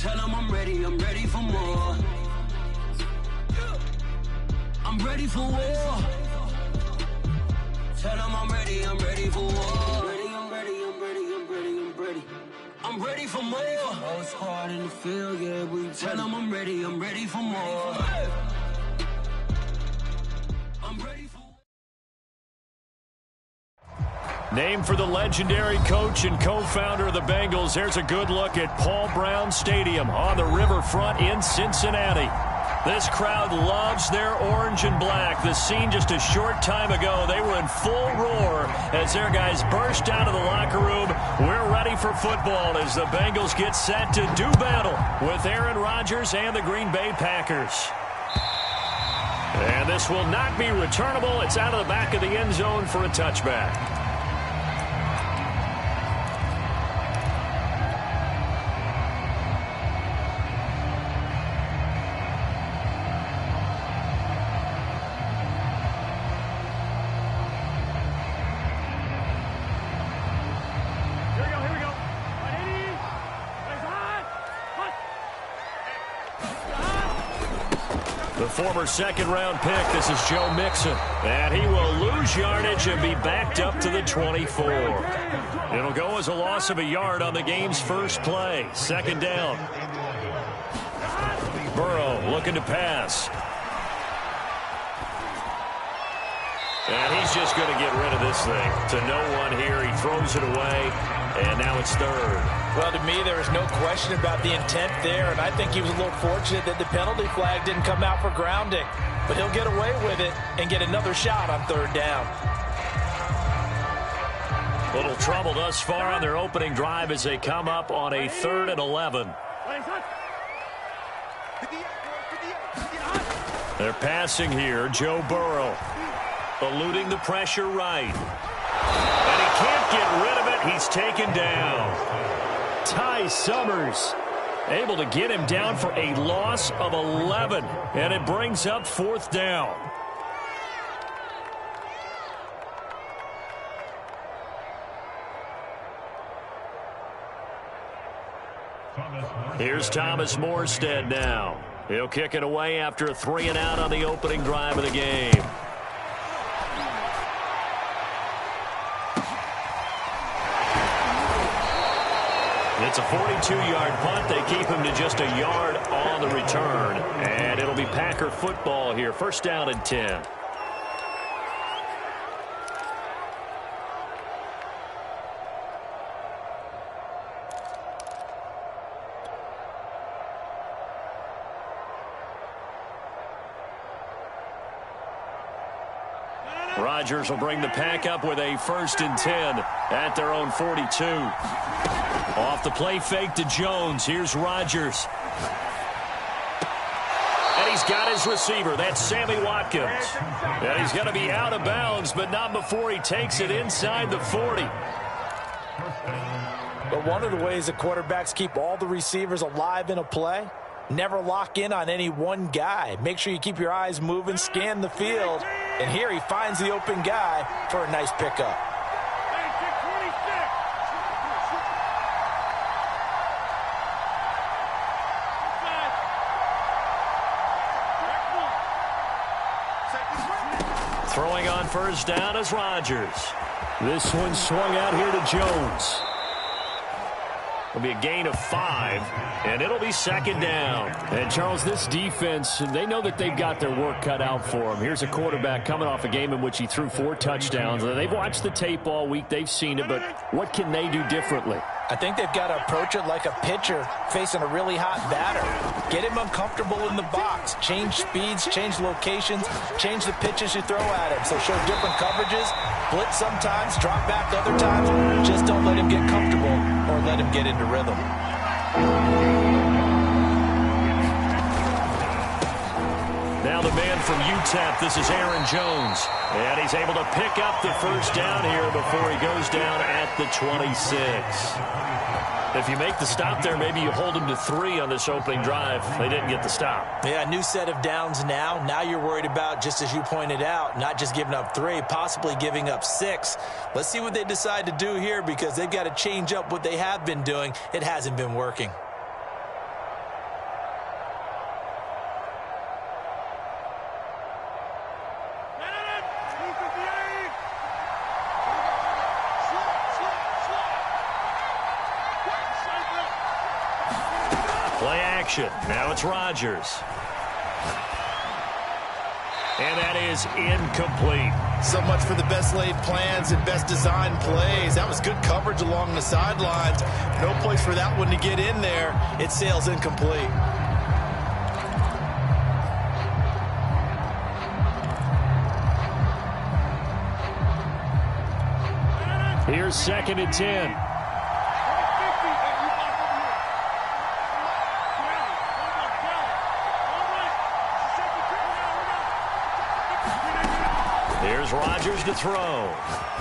Tell them I'm ready for more. I'm ready for war. Tell them I'm ready for war. I'm ready for more. Oh, it's hard in the field, yeah, we tell them I'm ready for more. I'm ready for. Named for the legendary coach and co-founder of the Bengals, here's a good look at Paul Brown Stadium on the riverfront in Cincinnati. This crowd loves their orange and black. The scene just a short time ago, they were in full roar as their guys burst out of the locker room. We're ready for football as the Bengals get set to do battle with Aaron Rodgers and the Green Bay Packers. And this will not be returnable. It's out of the back of the end zone for a touchback. The former second-round pick, this is Joe Mixon. And he will lose yardage and be backed up to the 24. It'll go as a loss of a yard on the game's first play. Second down. Burrow looking to pass. And he's just going to get rid of this thing. To no one here. He throws it away, and now it's third. Well, to me, there is no question about the intent there, and I think he was a little fortunate that the penalty flag didn't come out for grounding. But he'll get away with it and get another shot on third down. Little trouble thus far on their opening drive as they come up on a 3rd and 11. They're passing here. Joe Burrow eluding the pressure right. And he can't get rid of it. He's taken down. Ty Summers able to get him down for a loss of 11. And it brings up 4th down. Here's Thomas Morstead now. He'll kick it away after a 3-and-out on the opening drive of the game. It's a 42-yard punt. They keep him to just a yard on the return. And it'll be Packer football here. 1st down and 10. Rodgers will bring the pack up with a 1st and 10 at their own 42. Off the play fake to Jones. Here's Rodgers. And he's got his receiver. That's Sammy Watkins. And he's going to be out of bounds, but not before he takes it inside the 40. But one of the ways that quarterbacks keep all the receivers alive in a play, never lock in on any one guy. Make sure you keep your eyes moving, scan the field. And here he finds the open guy for a nice pickup. Throwing on 1st down is Rodgers. This one swung out here to Jones. It'll be a gain of 5, and it'll be 2nd down. And, Charles, this defense, they know that they've got their work cut out for them. Here's a quarterback coming off a game in which he threw 4 touchdowns. They've watched the tape all week. They've seen it, but what can they do differently? I think they've got to approach it like a pitcher facing a really hot batter. Get him uncomfortable in the box. Change speeds, change locations, change the pitches you throw at him. So show different coverages, blitz sometimes, drop back other times. Just don't let him get comfortable or let him get into rhythm. Now the man from UTEP, this is Aaron Jones. And he's able to pick up the 1st down here before he goes down at the 26. If you make the stop there, maybe you hold him to 3 on this opening drive. They didn't get the stop. Yeah, new set of downs now. Now you're worried about, just as you pointed out, not just giving up 3, possibly giving up 6. Let's see what they decide to do here because they've got to change up what they have been doing. It hasn't been working. Play action. Now it's Rodgers. And that is incomplete. So much for the best laid plans and best designed plays. That was good coverage along the sidelines. No place for that one to get in there. It sails incomplete. Here's 2nd and 10. Here's Rodgers to throw.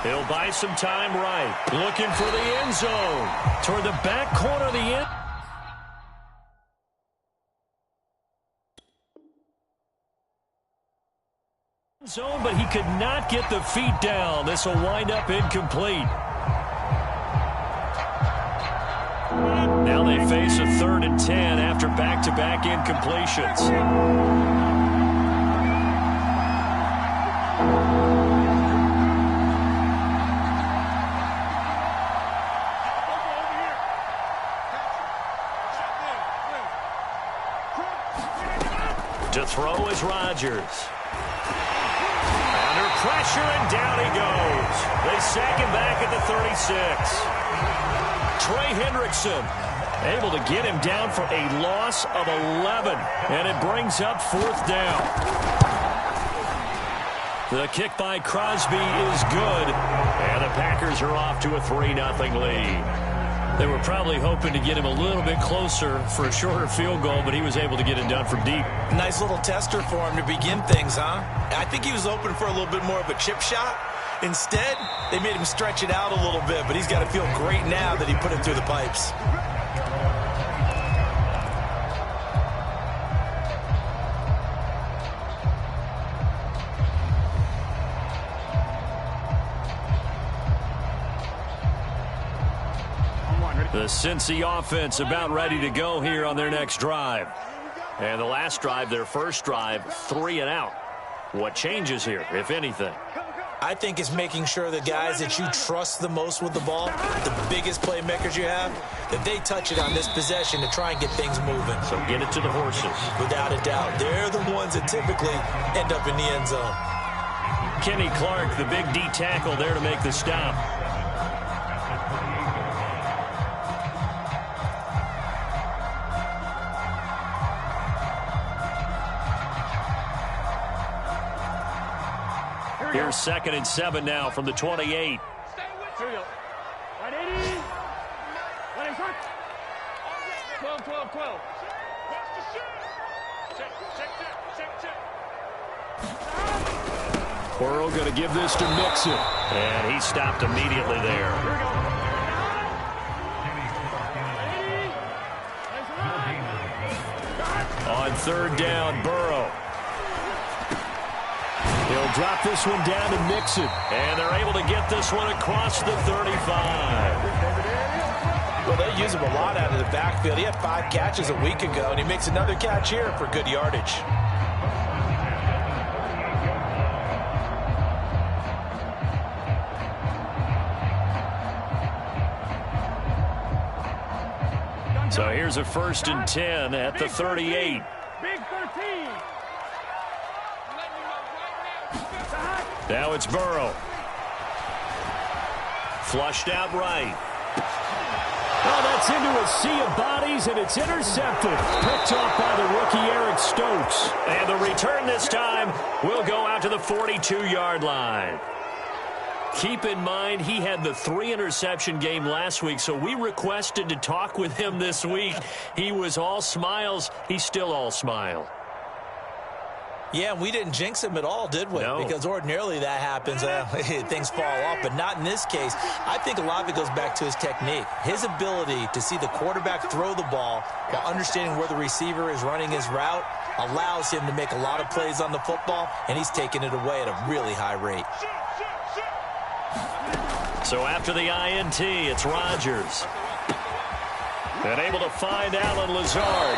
He'll buy some time right. Looking for the end zone. Toward the back corner of the end zone, but he could not get the feet down. This will wind up incomplete. Now they face a 3rd and 10 after back-to-back incompletions. To throw is Rodgers. Under pressure, and down he goes. They sack him back at the 36. Trey Hendrickson able to get him down for a loss of 11. And it brings up 4th down. The kick by Crosby is good. And the Packers are off to a 3-0 lead. They were probably hoping to get him a little bit closer for a shorter field goal, but he was able to get it done from deep. Nice little tester for him to begin things, huh? I think he was open for a little bit more of a chip shot. Instead, they made him stretch it out a little bit, but he's got to feel great now that he put it through the pipes. The Cincy offense about ready to go here on their next drive. And the last drive, their first drive, 3 and out. What changes here, if anything? I think it's making sure the guys that you trust the most with the ball, the biggest playmakers you have, that they touch it on this possession to try and get things moving. So get it to the horses. Without a doubt. They're the ones that typically end up in the end zone. Kenny Clark, the big D tackle there to make the stop. Here's 2nd and 7 now from the 28. Here we go. 180. 12. Check. Burrow going to give this to Mixon. And he stopped immediately there. On 3rd down, Burrow. He'll drop this one down to Mixon. And they're able to get this one across the 35. Well, they use him a lot out of the backfield. He had 5 catches a week ago, and he makes another catch here for good yardage. So here's a 1st and 10 at the 38. Big 13. Now it's Burrow. Flushed out right. Oh, that's into a sea of bodies, and it's intercepted. Picked off by the rookie Eric Stokes. And the return this time will go out to the 42-yard line. Keep in mind, he had the 3-interception game last week, so we requested to talk with him this week. He was all smiles. He's still all smile. Yeah, we didn't jinx him at all, did we? No. Because ordinarily that happens. Things fall off, but not in this case. I think a lot of it goes back to his technique. His ability to see the quarterback throw the ball while understanding where the receiver is running his route allows him to make a lot of plays on the football, and he's taking it away at a really high rate. So after the INT, it's Rodgers. And able to find Allen Lazard.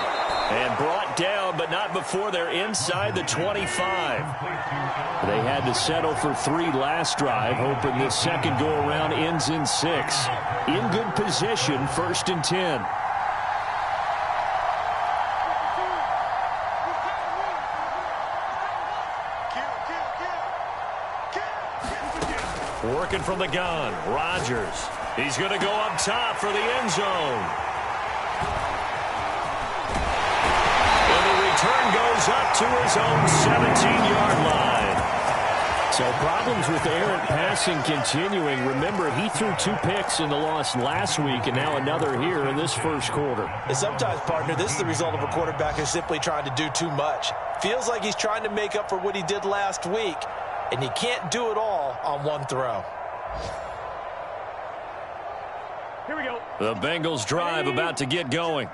And brought down, but not before they're inside the 25. They had to settle for 3 last drive, hoping this second go-around ends in 6. In good position, 1st and 10. Working from the gun, Rodgers. He's going to go up top for the end zone. And the return goes up to his own 17-yard line. So problems with errant passing continuing. Remember, he threw 2 picks in the loss last week, and now another here in this first quarter. And sometimes, partner, this is the result of a quarterback who's simply trying to do too much. Feels like he's trying to make up for what he did last week, and he can't do it all on one throw. Here we go. The Bengals drive about to get going.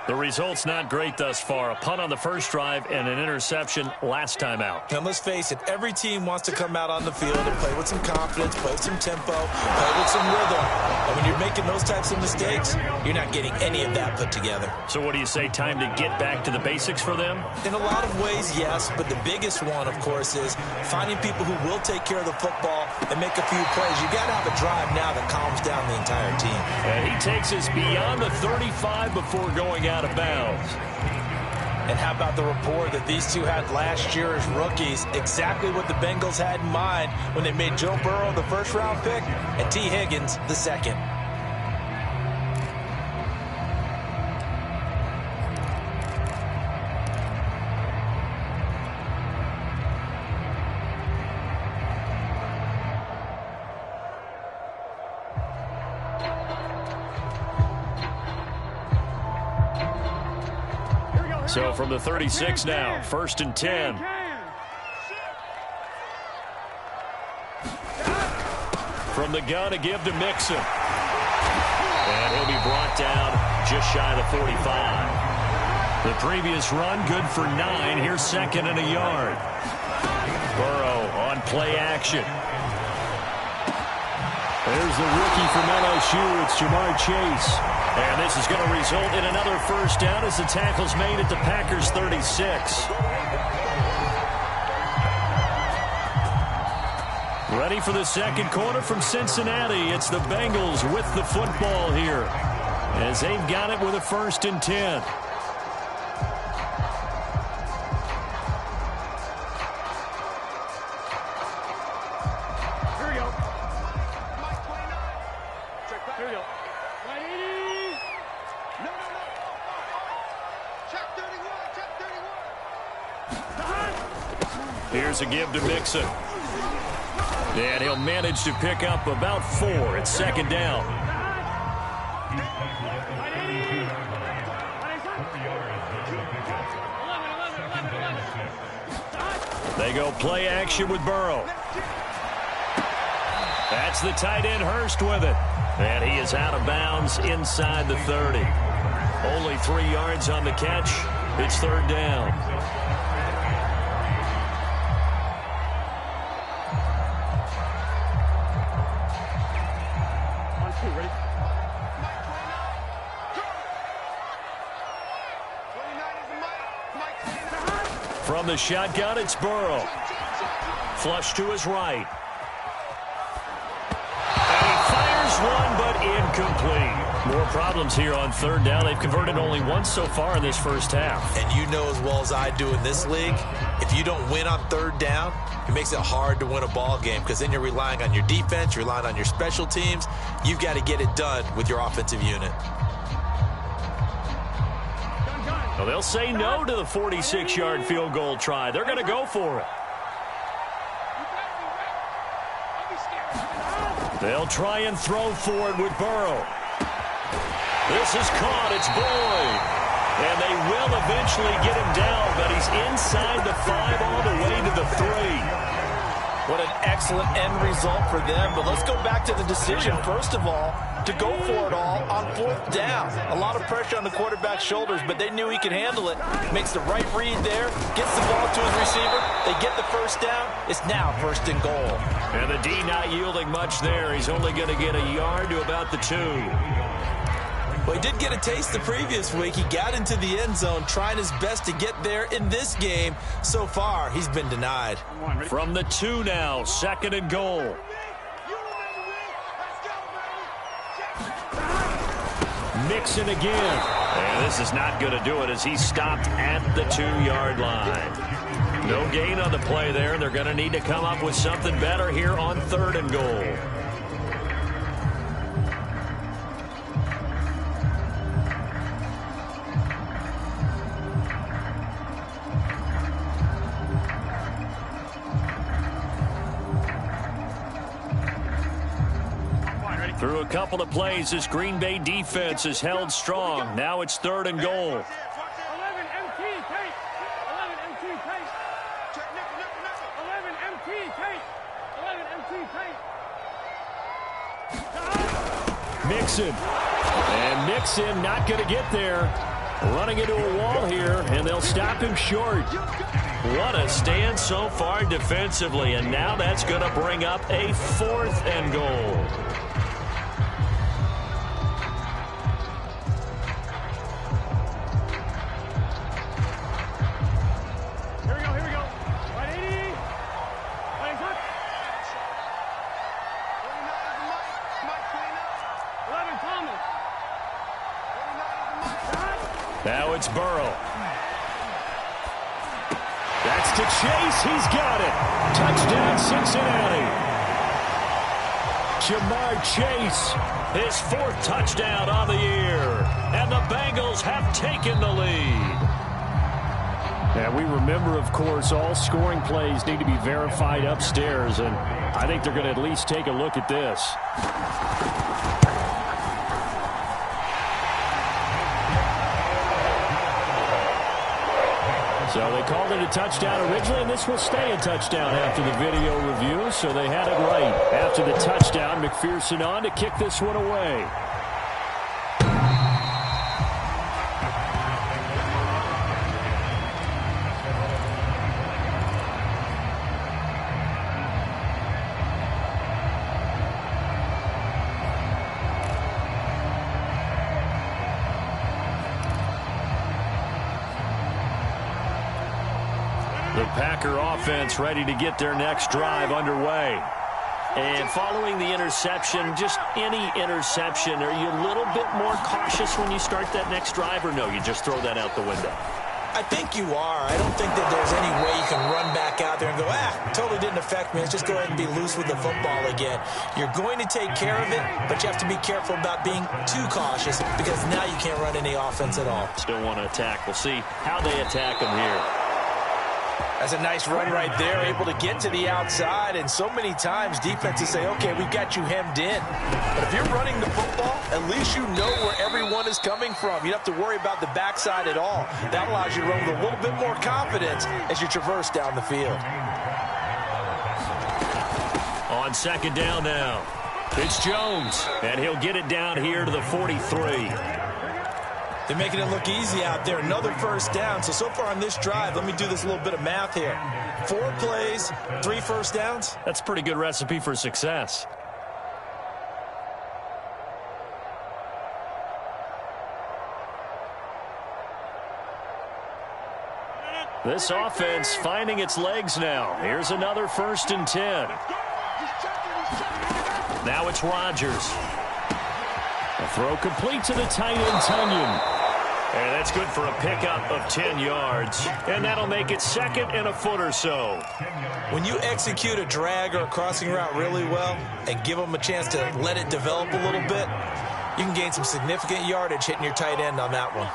The result's not great thus far. A punt on the first drive and an interception last time out. And let's face it, every team wants to come out on the field and play with some confidence, play with some tempo, play with some rhythm. And when you're making those types of mistakes, you're not getting any of that put together. So what do you say, time to get back to the basics for them? In a lot of ways, yes, but the biggest one, of course, is finding people who will take care of the football and make a few plays. You got to have a drive now that calms down the entire team. And he takes us beyond the 35 before going out of bounds. And how about the rapport that these two had last year as rookies? Exactly what the Bengals had in mind when they made Joe Burrow the first-round pick and T. Higgins the second. So from the 36 now, 1st and 10. From the gun, a give to Mixon. And he'll be brought down just shy of the 45. The previous run, good for 9. Here's 2nd and a yard. Burrow on play action. There's the rookie from LSU. It's Jamar Chase. And this is going to result in another first down as the tackle's made at the Packers' 36. Ready for the second quarter from Cincinnati. It's the Bengals with the football here as they've got it with a 1st and 10. Here's a give to Mixon. And he'll manage to pick up about 4. It's 2nd down. They go play action with Burrow. That's the tight end Hurst with it. And he is out of bounds inside the 30. Only 3 yards on the catch. It's 3rd down. From the shotgun, it's Burrow. Flush to his right. And he fires one, but incomplete. More problems here on 3rd down. They've converted only once so far in this first half. And you know as well as I do in this league, if you don't win on 3rd down, it makes it hard to win a ball game because then you're relying on your defense, you're relying on your special teams. You've got to get it done with your offensive unit. Well, they'll say no to the 46-yard field goal try. They're going to go for it. They'll try and throw for it with Burrow. This is caught. It's Boyd. And they will eventually get him down, but he's inside the 5 all the way to the 3. What an excellent end result for them. But let's go back to the decision, first of all, to go for it all on 4th down. A lot of pressure on the quarterback's shoulders, but they knew he could handle it. Makes the right read there, gets the ball to his receiver. They get the first down. It's now 1st and goal. And the D not yielding much there. He's only going to get a yard to about the 2. Well, he did get a taste the previous week. He got into the end zone, trying his best to get there in this game. So far, he's been denied. From the 2 now, 2nd and goal. Mixon again. And this is not going to do it as he's stopped at the 2-yard line. No gain on the play there. They're going to need to come up with something better here on 3rd and goal. Through a couple of plays, this Green Bay defense is held strong. Now it's 3rd and goal. 11 MT, take. 11 MT, take. 11 MT, take. 11 MT, take. Mixon. And Mixon not going to get there. Running into a wall here, and they'll stop him short. What a stand so far defensively, and now that's going to bring up a 4th and goal. Now it's Burrow. That's to Chase. He's got it. Touchdown, Cincinnati. Jamar Chase. His 4th touchdown on the year. And the Bengals have taken the lead. And we remember, of course, all scoring plays need to be verified upstairs. And I think they're going to at least take a look at this. So they called it a touchdown originally, and this will stay a touchdown after the video review, so they had it right. After the touchdown, McPherson on to kick this one away. The Packer offense ready to get their next drive underway. And following the interception, just any interception, are you a little bit more cautious when you start that next drive, or no, you just throw that out the window? I think you are. I don't think that there's any way you can run back out there and go, totally didn't affect me. Let's just go ahead and be loose with the football again. You're going to take care of it, but you have to be careful about being too cautious because now you can't run any offense at all. Still want to attack. We'll see how they attack them here. That's a nice run right there, able to get to the outside, and so many times defenses say, okay, we've got you hemmed in. But if you're running the football, at least you know where everyone is coming from. You don't have to worry about the backside at all. That allows you to run with a little bit more confidence as you traverse down the field. On 2nd down now, it's Jones, and he'll get it down here to the 43. They're making it look easy out there. Another 1st down. So far on this drive, let me do this little bit of math here. 4 plays, 3 1st downs. That's a pretty good recipe for success. This offense finding its legs now. Here's another 1st and 10. Now it's Rodgers. A throw complete to the tight end, Tunyon. And that's good for a pickup of 10 yards. And that'll make it 2nd and a foot or so. When you execute a drag or a crossing route really well and give them a chance to let it develop a little bit, you can gain some significant yardage hitting your tight end on that one.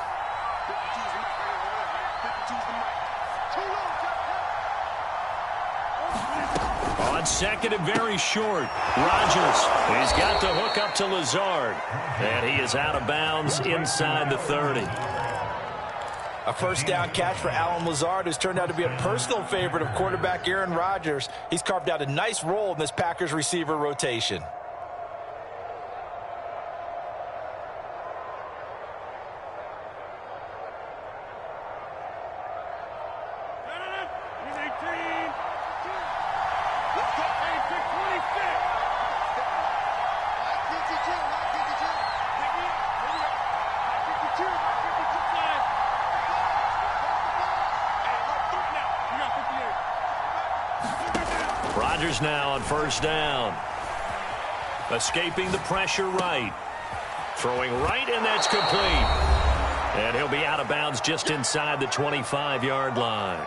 On 2nd and very short, Rodgers. He's got the hook up to Lazard. And he is out of bounds inside the 30. A 1st down catch for Allen Lazard, who's turned out to be a personal favorite of quarterback Aaron Rodgers. He's carved out a nice role in this Packers receiver rotation. Rodgers now on 1st down. Escaping the pressure right. Throwing right, and that's complete. And he'll be out of bounds just inside the 25-yard line.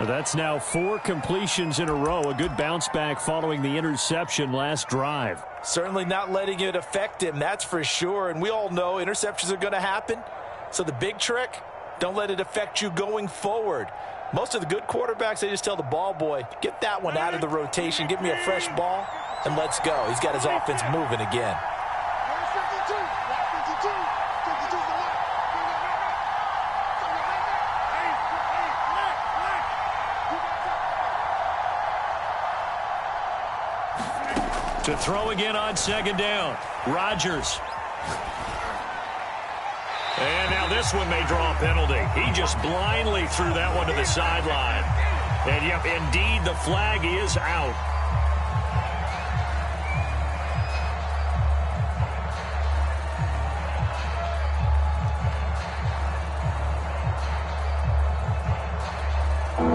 That's now 4 completions in a row. A good bounce back following the interception last drive. Certainly not letting it affect him, that's for sure. And we all know interceptions are going to happen. So the big trick, don't let it affect you going forward. Most of the good quarterbacks, they just tell the ball boy, get that one out of the rotation, give me a fresh ball, and let's go. He's got his offense moving again. To throw again on second down. Rodgers. And now this one may draw a penalty. He just blindly threw that one to the sideline. And, yep, indeed, the flag is out.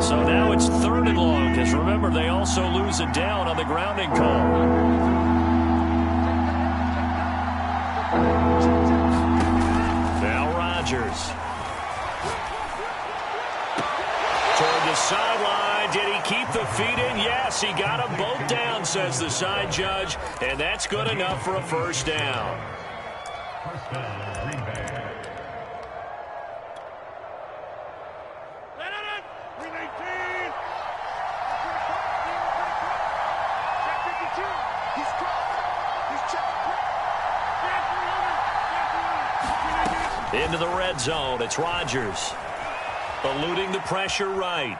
So now it's 3rd and long, because remember, they also lose it down on the grounding call. Now Rodgers. Toward the sideline. Did he keep the feet in? Yes, he got them both down, says the side judge. And that's good enough for a first down. Into the red zone. It's Rodgers. Eluding the pressure right.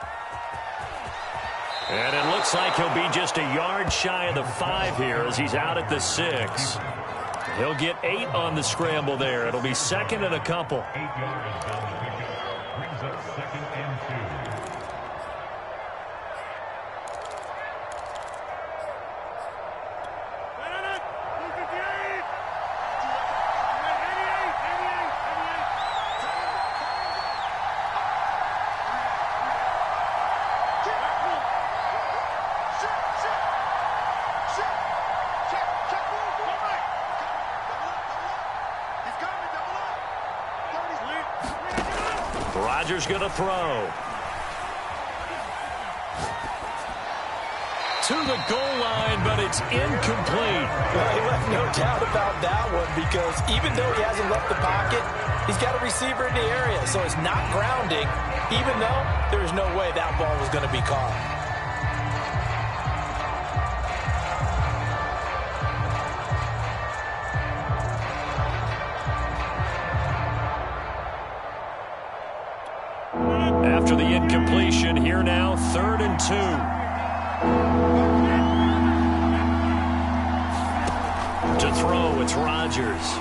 And it looks like he'll be just a yard shy of the 5 here as he's out at the 6. He'll get 8 on the scramble there. It'll be 2nd and a couple. 8 yards down the pickup. Brings up 2nd and 2. Rodgers going to throw. To the goal line, but it's incomplete. Well, he left no doubt about that one because even though he hasn't left the pocket, he's got a receiver in the area, so it's not grounding, even though there is no way that ball was going to be caught. After the incompletion, here now, 3rd and 2. To throw, it's Rodgers.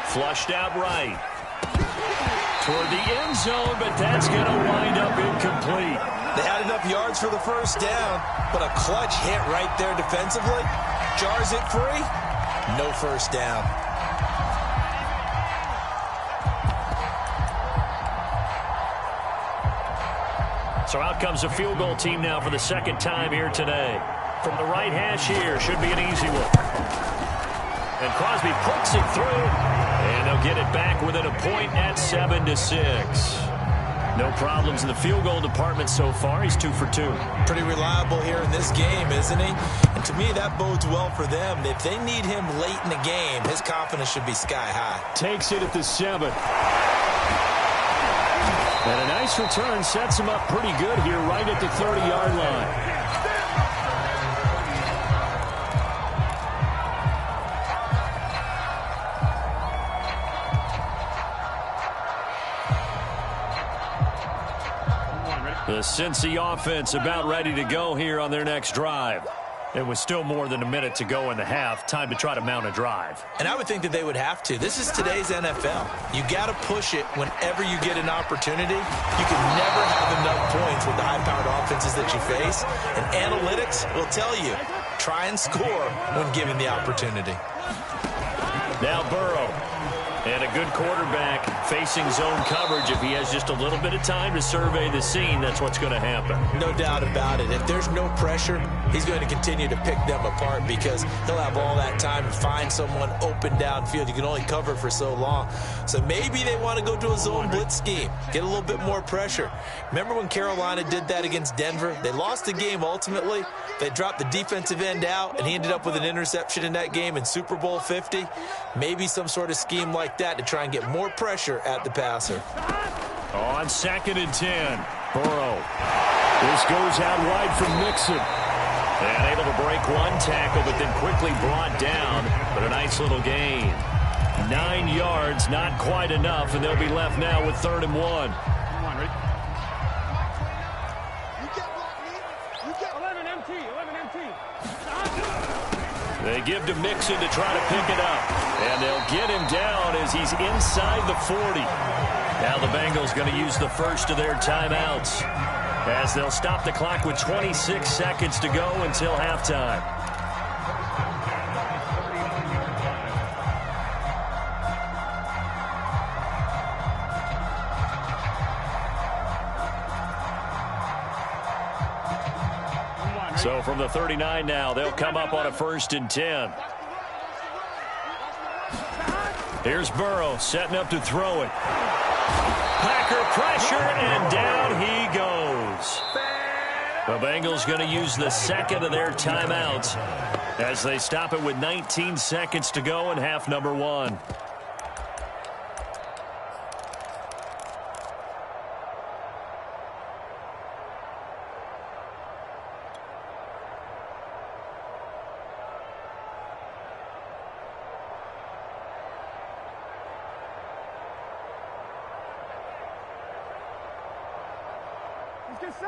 Flushed out right. Toward the end zone, but that's going to wind up incomplete. They had enough yards for the first down, but a clutch hit right there defensively. Jars it free, no first down. So out comes a field goal team now for the 2nd time here today. From the right hash here, should be an easy one. And Crosby puts it through, and they'll get it back within a point at 7-6. No problems in the field goal department so far. He's 2 for 2. Pretty reliable here in this game, isn't he? And to me, that bodes well for them. If they need him late in the game, his confidence should be sky high. Takes it at the 7. And a nice return sets him up pretty good here right at the 30-yard line. The Cincy offense about ready to go here on their next drive. It was still more than a minute to go in the half. Time to try to mount a drive. And I would think that they would have to. This is today's NFL. You got to push it whenever you get an opportunity. You can never have enough points with the high-powered offenses that you face. And analytics will tell you, try and score when given the opportunity. Now Burrow. And a good quarterback facing zone coverage. If he has just a little bit of time to survey the scene, that's what's going to happen. No doubt about it. If there's no pressure, he's going to continue to pick them apart because he'll have all that time to find someone open downfield. You can only cover for so long. So maybe they want to go to a zone blitz scheme, get a little bit more pressure. Remember when Carolina did that against Denver? They lost the game ultimately. They dropped the defensive end out, and he ended up with an interception in that game in Super Bowl 50. Maybe some sort of scheme like that to try and get more pressure at the passer. On 2nd and 10, Burrow. This goes out wide from Mixon. And able to break one tackle, but then quickly brought down. But a nice little gain. 9 yards, not quite enough, and they'll be left now with 3rd and 1. Come on, Rick. You get 11 MT, 11 MT. They give to Mixon to try to pick it up. And they'll get him down as he's inside the 40. Now the Bengals going to use the first of their timeouts as they'll stop the clock with 26 seconds to go until halftime. So from the 39 now, they'll come up on a 1st and 10. Here's Burrow setting up to throw it. Packer pressure, and down he goes. The Bengals going to use the second of their timeouts as they stop it with 19 seconds to go in half number 1.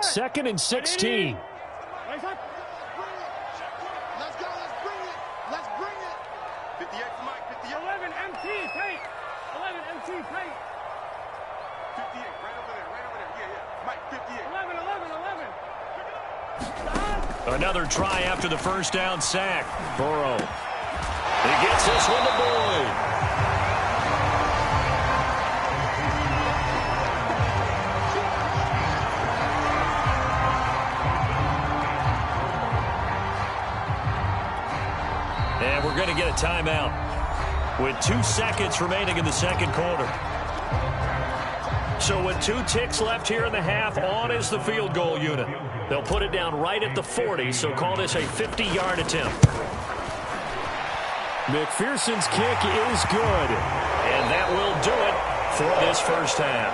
Second and 16. Let's go. Let's bring it. Let's bring it. 58 for Mike. 58. 11 MT. Take. 11 MT. Take. 58. Right over there. Right over there. Yeah, yeah. Mike, 58. 11. Another try after the first down sack. Burrow. He gets this one to Boyd. And we're going to get a timeout with 2 seconds remaining in the second quarter. So with 2 ticks left here in the half, on is the field goal unit. They'll put it down right at the 40, so call this a 50-yard attempt. McPherson's kick is good, and that will do it for this first half.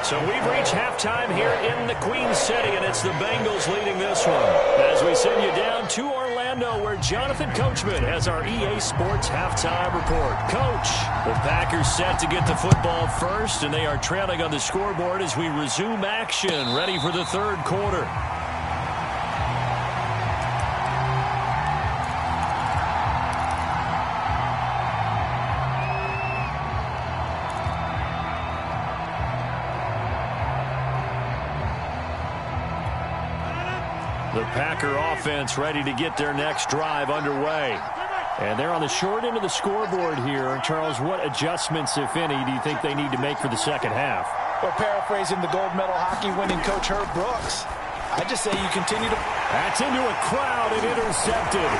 So we've reached halftime here in the Queen City, and it's the Bengals leading this one. As we send you down to Orlando, where Jonathan Coachman has our EA Sports halftime report. Coach, the Packers set to get the football first, and they are trailing on the scoreboard as we resume action, ready for the third quarter. The Packer offense ready to get their next drive underway. And they're on the short end of the scoreboard here. And Charles, what adjustments, if any, do you think they need to make for the second half? Well, paraphrasing the gold medal hockey winning coach Herb Brooks, I just say you continue to... That's into a crowd and intercepted.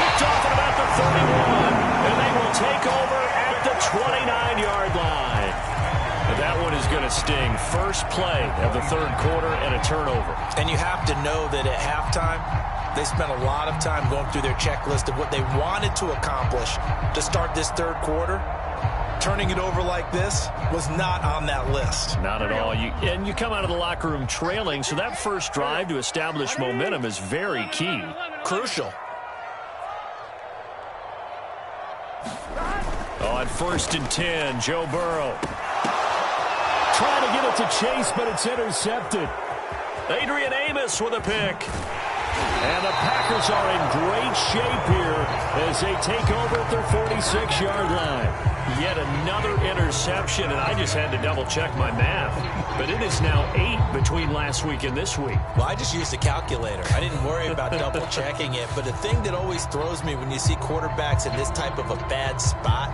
Picked off at about the 31. And they will take over at the 29-yard line. That one is going to sting. First play of the third quarter and a turnover. And you have to know that at halftime, they spent a lot of time going through their checklist of what they wanted to accomplish to start this third quarter. Turning it over like this was not on that list. Not at all. And you come out of the locker room trailing, so that first drive to establish momentum is very key. Crucial. On 1st and 10, Joe Burrow. Trying to get it to Chase, but it's intercepted. Adrian Amos with a pick. And the Packers are in great shape here as they take over at their 46-yard line. Yet another interception, and I just had to double-check my math. But it is now 8 between last week and this week. Well, I just used a calculator. I didn't worry about double-checking it. But the thing that always throws me when you see quarterbacks in this type of a bad spot,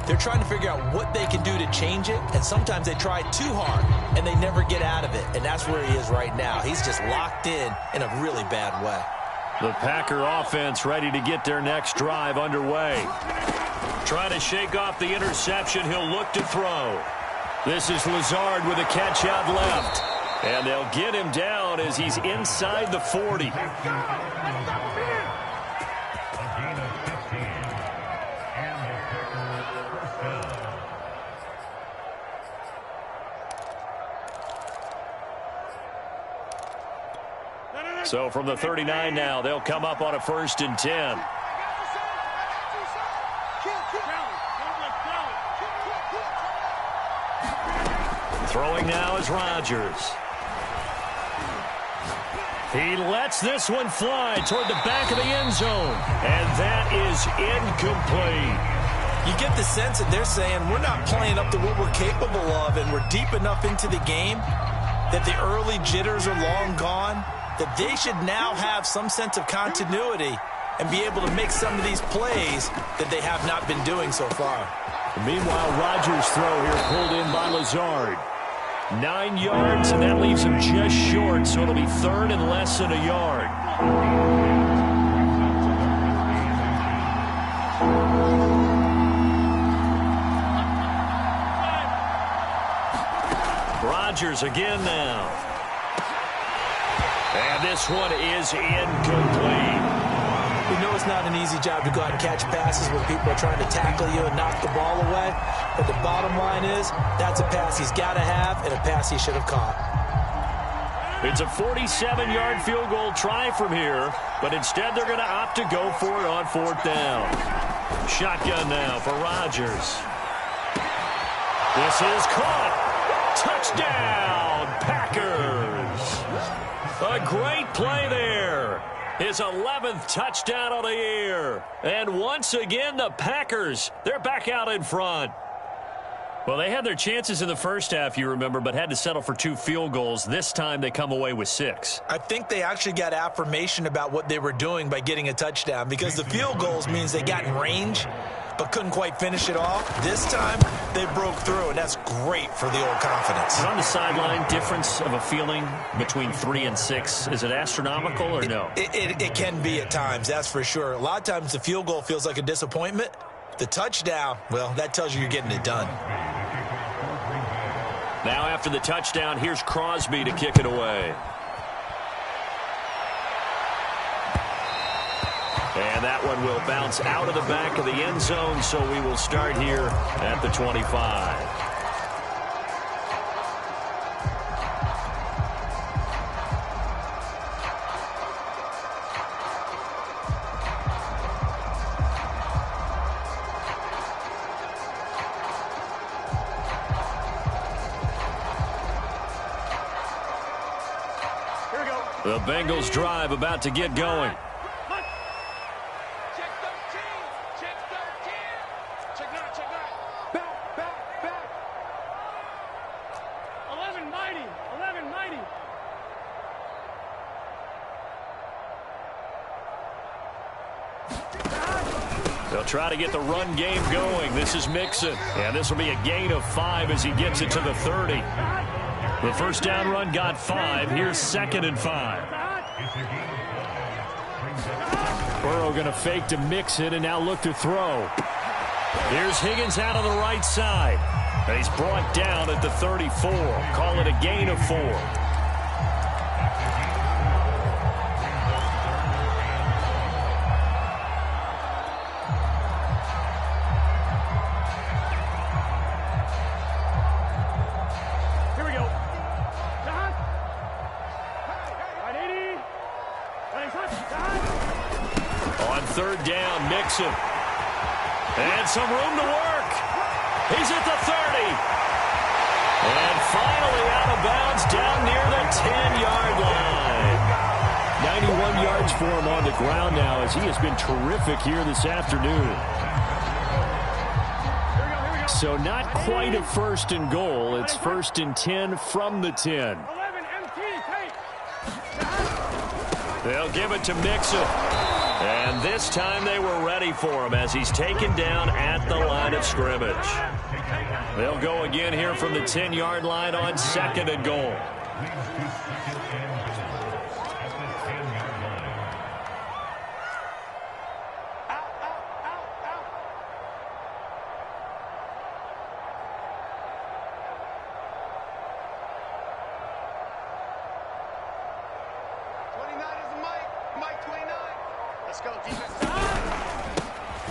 They're trying to figure out what they can do to change it, and sometimes they try too hard, and they never get out of it, and that's where he is right now. He's just locked in a really bad way. The Packer offense ready to get their next drive underway. Trying to shake off the interception. He'll look to throw. This is Lazard with a catch out left. And they'll get him down as he's inside the 40. So from the 39 now, they'll come up on a 1st and 10. Throwing now is Rodgers. He lets this one fly toward the back of the end zone. And that is incomplete. You get the sense that they're saying we're not playing up to what we're capable of, and we're deep enough into the game that the early jitters are long gone, that they should now have some sense of continuity and be able to make some of these plays that they have not been doing so far. Meanwhile, Rodgers' throw here pulled in by Lazard. 9 yards, and that leaves him just short, so it'll be 3rd and less than a yard. Rodgers again now. And this one is incomplete. We know it's not an easy job to go out and catch passes when people are trying to tackle you and knock the ball away. But the bottom line is, that's a pass he's got to have and a pass he should have caught. It's a 47-yard field goal try from here, but instead they're going to opt to go for it on 4th down. Shotgun now for Rodgers. This is caught. Touchdown, Packers. A great play there. His 11th touchdown of the year. And once again, the Packers, they're back out in front. Well, they had their chances in the first half, you remember, but had to settle for 2 field goals. This time they come away with 6. I think they actually got affirmation about what they were doing by getting a touchdown, because the field goals means they got in range but couldn't quite finish it off. This time they broke through, and that's great for the old confidence. And on the sideline, difference of a feeling between 3 and 6, is it astronomical or no? It can be at times, that's for sure. A lot of times the field goal feels like a disappointment. The touchdown, well, that tells you you're getting it done. Now after the touchdown, here's Crosby to kick it away. And that one will bounce out of the back of the end zone, so we will start here at the 25. The Bengals drive about to get going. Check 13. Check 13. Check 9. Check 9. Back. 11 mighty. 11 mighty. They'll try to get the run game going. This is Mixon. And this will be a gain of 5 as he gets it to the 30. The first down run got 5. Here's 2nd and 5. Burrow going to fake to Mixon and now look to throw. Here's Higgins out on the right side. And he's brought down at the 34. Call it a gain of 4. Third down, Mixon. And some room to work. He's at the 30. And finally out of bounds down near the 10-yard line. 91 yards for him on the ground now as he has been terrific here this afternoon. So not quite a 1st and goal. It's 1st and 10 from the 10. They'll give it to Mixon. And this time they were ready for him as he's taken down at the line of scrimmage. They'll go again here from the 10-yard line on 2nd and goal.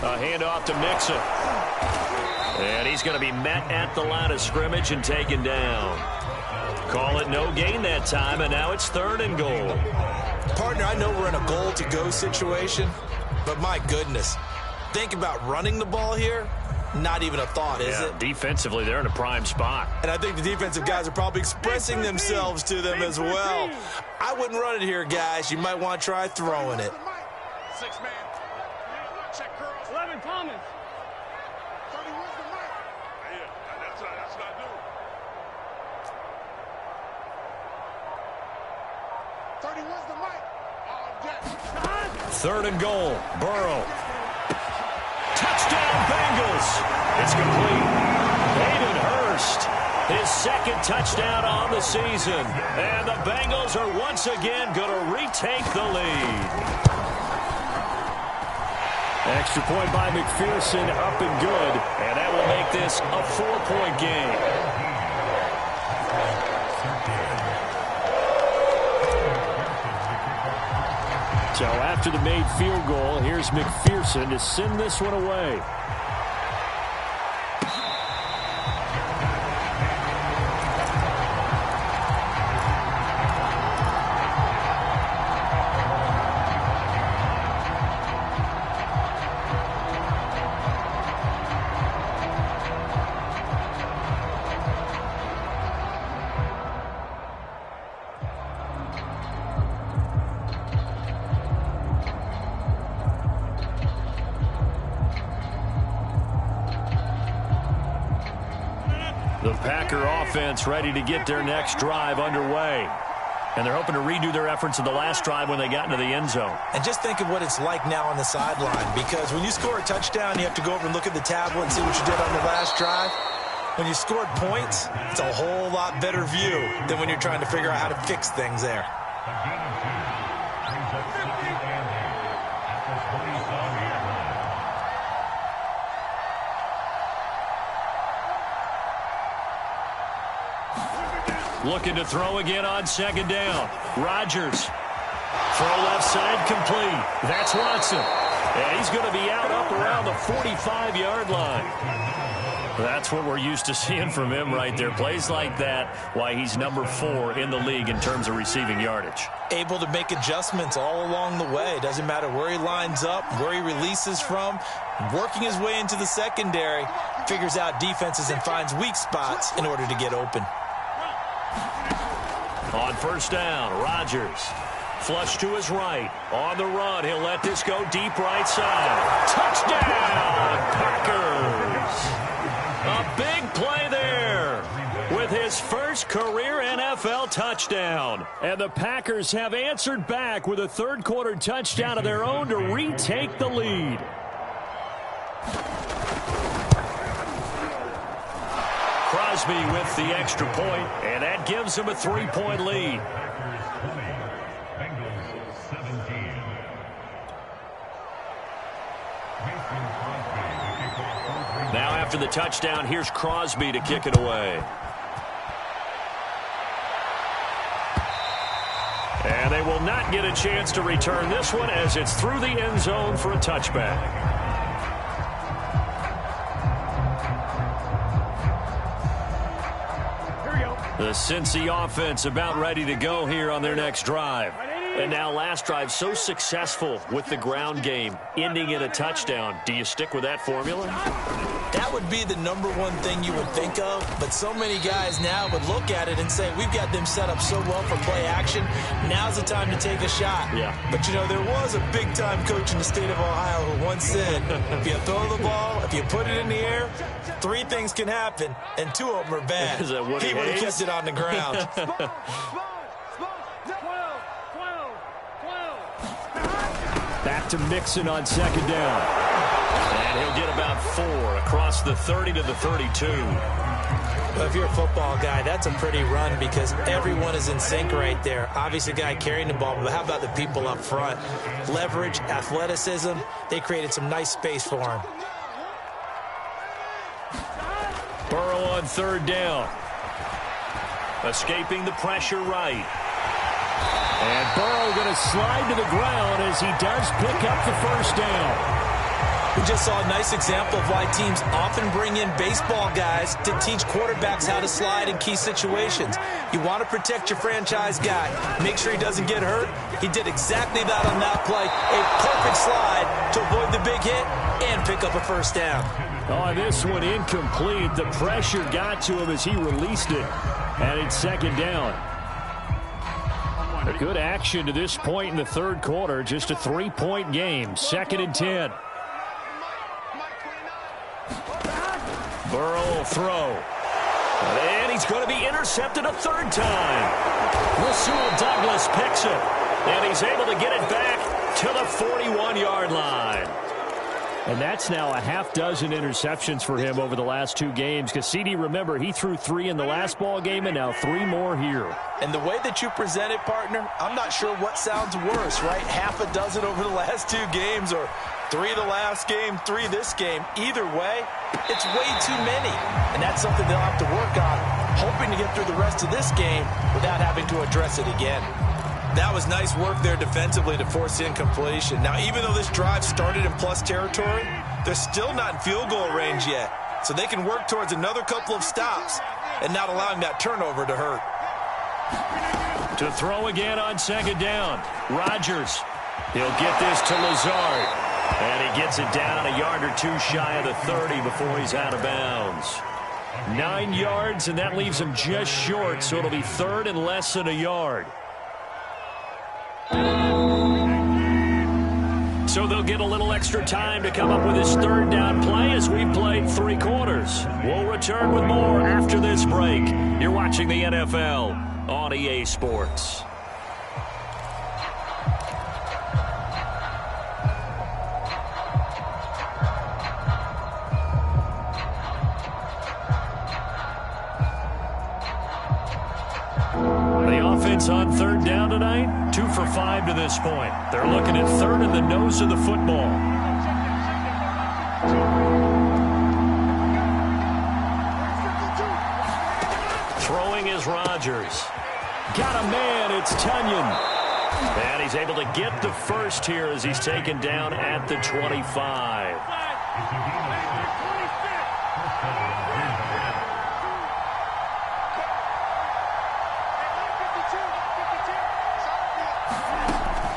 A handoff to Mixon. And he's going to be met at the line of scrimmage and taken down. Call it no gain that time, and now it's 3rd and goal. Partner, I know we're in a goal-to-go situation, but my goodness, think about running the ball here. Not even a thought, is it? Defensively, they're in a prime spot. And I think the defensive guys are probably expressing themselves to them as well. I wouldn't run it here, guys. You might want to try throwing it. 6-man. Check curls. 11 Thomas. 31's the mic. Yeah, that's what I do. 31's the mic. Oh, 3rd and goal. Burrow. Touchdown, Bengals. It's complete. Hayden Hurst, his 2nd touchdown on the season. And the Bengals are once again going to retake the lead. Extra point by McPherson, up and good. And that will make this a 4-point game. So after the made field goal, here's McPherson to send this one away. The Packer offense ready to get their next drive underway. And they're hoping to redo their efforts in the last drive when they got into the end zone. And just think of what it's like now on the sideline, because when you score a touchdown, you have to go over and look at the tablet and see what you did on the last drive. When you scored points, it's a whole lot better view than when you're trying to figure out how to fix things there. Looking to throw again on 2nd down. Rodgers. Throw left side complete. That's Watson. And he's going to be out up around the 45-yard line. That's what we're used to seeing from him right there. Plays like that, why he's number 4 in the league in terms of receiving yardage. Able to make adjustments all along the way. Doesn't matter where he lines up, where he releases from. Working his way into the secondary. Figures out defenses and finds weak spots in order to get open. On 1st down, Rodgers. Flush to his right. On the run, he'll let this go deep right side. Touchdown, Packers! A big play there with his first career NFL touchdown. And the Packers have answered back with a 3rd-quarter touchdown of their own to retake the lead. Crosby with the extra point, and that gives him a 3-point lead. Now after the touchdown, here's Crosby to kick it away. And they will not get a chance to return this one as it's through the end zone for a touchback. The Cincy offense about ready to go here on their next drive. And now last drive so successful with the ground game, ending in a touchdown. Do you stick with that formula? That would be the #1 thing you would think of, but so many guys now would look at it and say, we've got them set up so well for play action, now's the time to take a shot. Yeah. But, you know, there was a big-time coach in the state of Ohio who once said, if you throw the ball, if you put it in the air, 3 things can happen, and 2 of them are bad. Is that Woody He would have Hayes? kept it on the ground. Back to Mixon on second down. And he'll get about 4 across the 30 to the 32. Well, if you're a football guy, that's a pretty run because everyone is in sync right there. Obviously, the guy carrying the ball, but how about the people up front? Leverage, athleticism, they created some nice space for him. Burrow on third down. Escaping the pressure right. And Burrow going to slide to the ground as he does pick up the first down. We just saw a nice example of why teams often bring in baseball guys to teach quarterbacks how to slide in key situations. You want to protect your franchise guy. Make sure he doesn't get hurt. He did exactly that on that play. A perfect slide to avoid the big hit and pick up a first down. Oh, this one incomplete. The pressure got to him as he released it. And it's second down. A good action to this point in the third quarter. Just a 3-point game. Second and 10. Burrow will throw. And he's going to be intercepted a third time. Rasul Douglas picks it. And he's able to get it back to the 41-yard line. And that's now a half dozen interceptions for him over the last 2 games. Because, CD, remember, he threw 3 in the last ball game and now 3 more here. And the way that you present it, partner, I'm not sure what sounds worse, right? Half a dozen over the last 2 games or 3 the last game, 3 this game. Either way, it's way too many. And that's something they'll have to work on, hoping to get through the rest of this game without having to address it again. That was nice work there defensively to force incompletion. Now, even though this drive started in plus territory, they're still not in field goal range yet. So they can work towards another couple of stops and not allowing that turnover to hurt. To throw again on second down. Rodgers. He'll get this to Lazard. And he gets it down a yard or 2 shy of the 30 before he's out of bounds. 9 yards, and that leaves him just short, so it'll be third and less than a yard. So they'll get a little extra time to come up with his third down play as we've played 3 quarters. We'll return with more after this break. You're watching the NFL on EA Sports. On third down tonight, 2 for 5 to this point. They're looking at third in the nose of the football. Throwing is Rodgers. Got a man, it's Tunyon. And he's able to get the first here as he's taken down at the 25.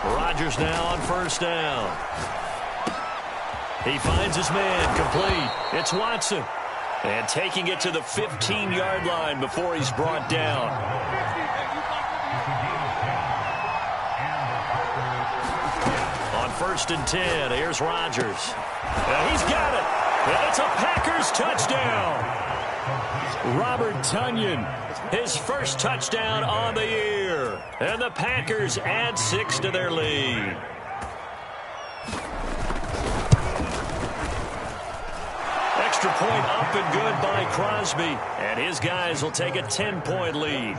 Rodgers now on first down. He finds his man, complete. It's Watson. And taking it to the 15-yard line before he's brought down. On first and 10, here's Rodgers. And he's got it. And it's a Packers touchdown. Robert Tunyon. His first touchdown on the year. And the Packers add 6 to their lead. Extra point up and good by Crosby. And his guys will take a 10-point lead.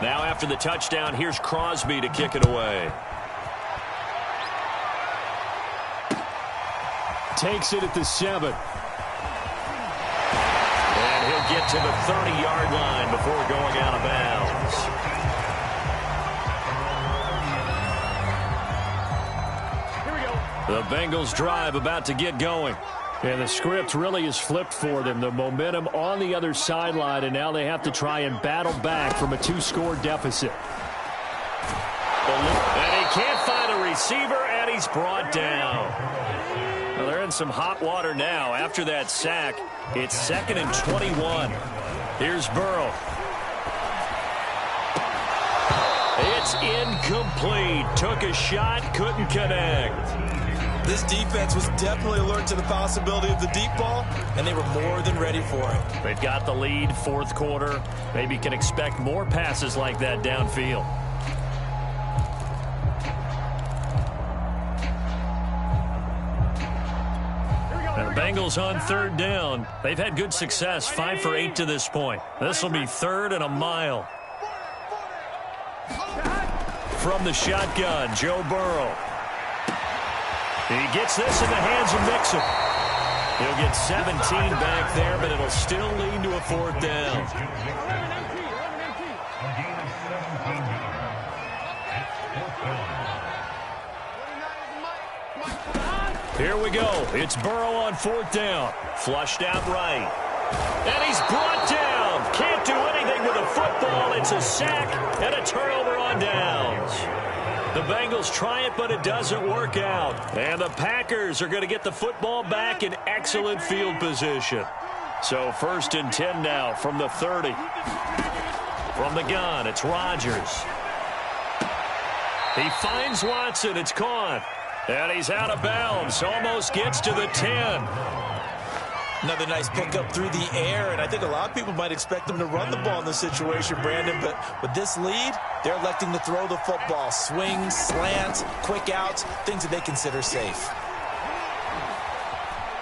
Now after the touchdown, here's Crosby to kick it away. Takes it at the 7. He'll get to the 30-yard line before going out of bounds. Here we go. The Bengals drive about to get going. And the script really is flipped for them. The momentum on the other sideline, and now they have to try and battle back from a 2-score deficit. And he can't find a receiver, and he's brought down. Well, they're in some hot water now. After that sack, it's 2nd and 21. Here's Burrow. It's incomplete. Took a shot, couldn't connect. This defense was definitely alert to the possibility of the deep ball, and they were more than ready for it. They've got the lead, fourth quarter. Maybe can expect more passes like that downfield. Bengals on third down. They've had good success, 5 for 8 to this point. This will be 3rd and a mile. From the shotgun, Joe Burrow. He gets this in the hands of Mixon. He'll get 17 back there, but it'll still lead to a 4th down. Here we go. It's Burrow on 4th down. Flushed out right. And he's brought down. Can't do anything with a football. It's a sack and a turnover on downs. The Bengals try it, but it doesn't work out. And the Packers are going to get the football back in excellent field position. So 1st and 10 now from the 30. From the gun, it's Rodgers. He finds Watson. It's caught. And he's out of bounds. Almost gets to the 10. Another nice pickup through the air, and I think a lot of people might expect them to run the ball in this situation, Brandon, but with this lead, they're electing to throw the football. Swings, slants, quick outs, things that they consider safe.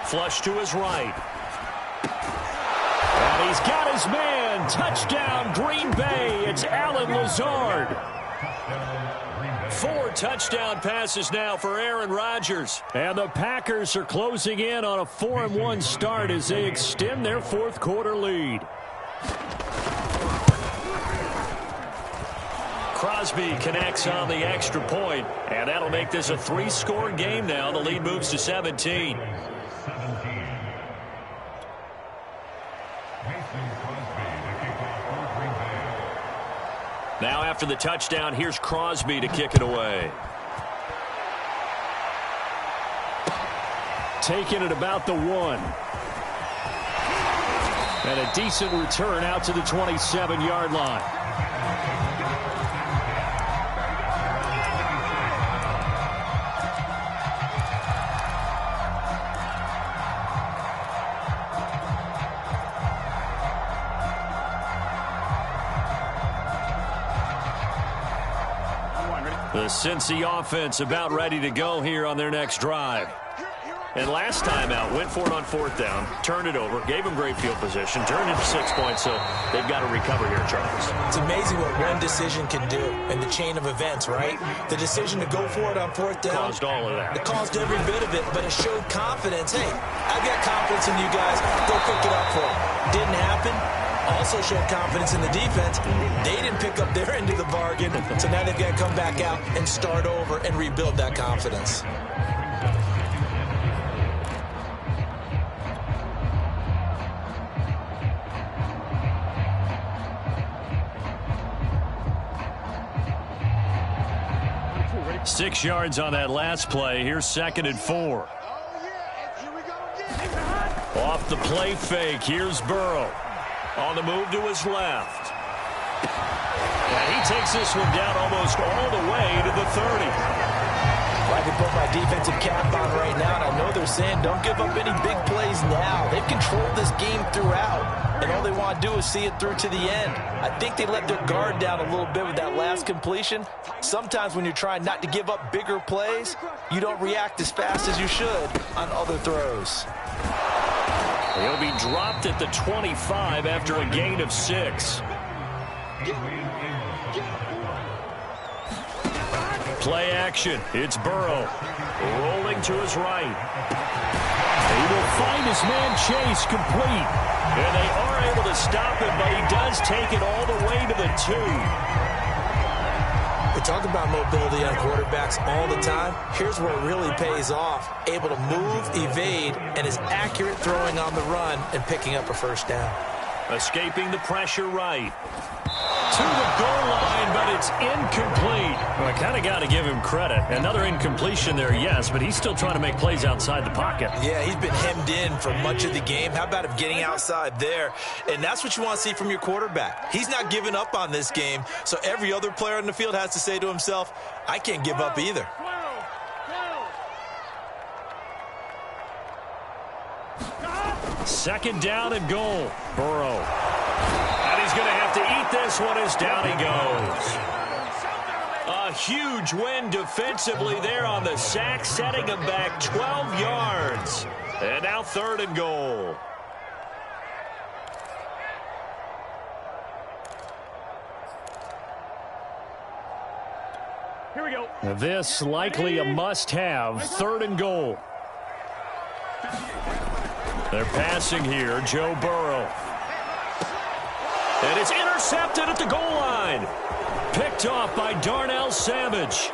Flush to his right. And he's got his man. Touchdown, Green Bay. It's Allen Lazard. 4 touchdown passes now for Aaron Rodgers. And the Packers are closing in on a 4-1 start as they extend their 4th quarter lead. Crosby connects on the extra point, and that'll make this a 3-score game now. The lead moves to 17. Now after the touchdown, here's Crosby to kick it away. Taking it about the 1. And a decent return out to the 27-yard line. The Cincy offense about ready to go here on their next drive. And last time out, went for it on 4th down, turned it over, gave them great field position, turned it to 6 points, so they've got to recover here, Charles. It's amazing what one decision can do in the chain of events, right? The decision to go for it on 4th down. Caused all of that. It caused every bit of it, but it showed confidence. Hey, I've got confidence in you guys. Go pick it up for them. Didn't happen. Also showed confidence in the defense. They didn't pick up their end of the bargain, so now they've got to come back out and start over and rebuild that confidence. Ready? 6 yards on that last play. Here's 2nd and 4. Off the play fake, here's Burrow. On the move to his left. And he takes this one down almost all the way to the 30. I can put my defensive cap on right now, and I know they're saying don't give up any big plays now. They've controlled this game throughout, and all they want to do is see it through to the end. I think they let their guard down a little bit with that last completion. Sometimes when you're trying not to give up bigger plays, you don't react as fast as you should on other throws. He'll be dropped at the 25 after a gain of 6. Play action. It's Burrow. Rolling to his right. He will find his man Chase complete. And they are able to stop him, but he does take it all the way to the 2. We talk about mobility on quarterbacks all the time. Here's where it really pays off. Able to move, evade, and is accurate throwing on the run and picking up a 1st down. Escaping the pressure right. To the goal line, but it's incomplete. Well, I kind of got to give him credit. Another incompletion there, yes, but he's still trying to make plays outside the pocket. Yeah, he's been hemmed in for much of the game. How about him getting outside there? And that's what you want to see from your quarterback. He's not giving up on this game, so every other player on the field has to say to himself, I can't give up either. Second down and goal. Burrow. And he's going to have to eat this one as down he goes. A A huge win defensively there on the sack, setting them back 12 yards. And now 3rd and goal. Here we go. This likely a must-have. 3rd and goal. They're passing here, Joe Burrow. And it's intercepted at the goal line. Picked off by Darnell Savage.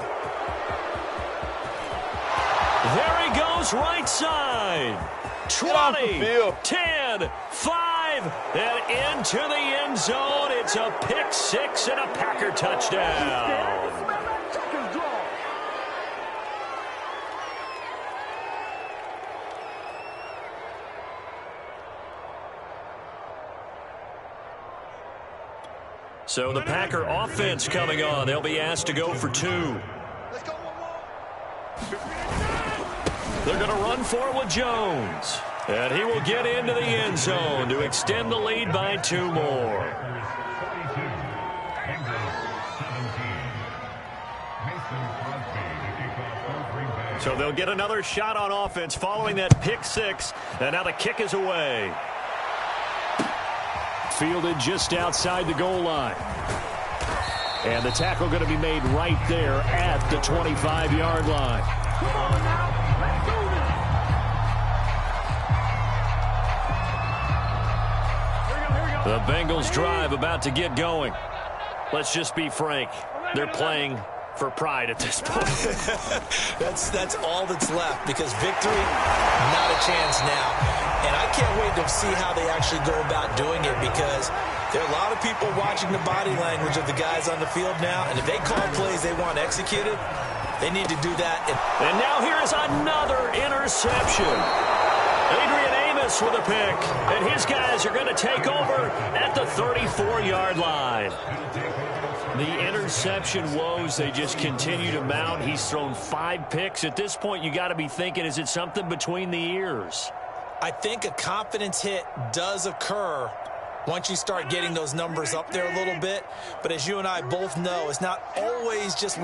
There he goes, right side. 20, 10, 5, and into the end zone. It's a pick 6 and a Packer touchdown. So the Packer offense coming on. They'll be asked to go for 2. They're going to run for it with Jones. And he will get into the end zone to extend the lead by 2 more. So they'll get another shot on offense following that pick 6. And now the kick is away. Fielded just outside the goal line. And the tackle going to be made right there at the 25-yard line. Come on now, let's do this. The Bengals drive about to get going. Let's just be frank. They're playing for pride at this point. That's all that's left, because victory, not a chance now. And I can't wait to see how they actually go about doing it, because there are a lot of people watching the body language of the guys on the field now, and if they call plays they want executed, they need to do that. And now here is another interception. Adrian Amos with a pick, and his guys are going to take over at the 34-yard line. The interception woes, they just continue to mount. He's thrown 5 picks. At this point, you got to be thinking, is it something between the ears? I think a confidence hit does occur once you start getting those numbers up there a little bit. But as you and I both know, it's not always just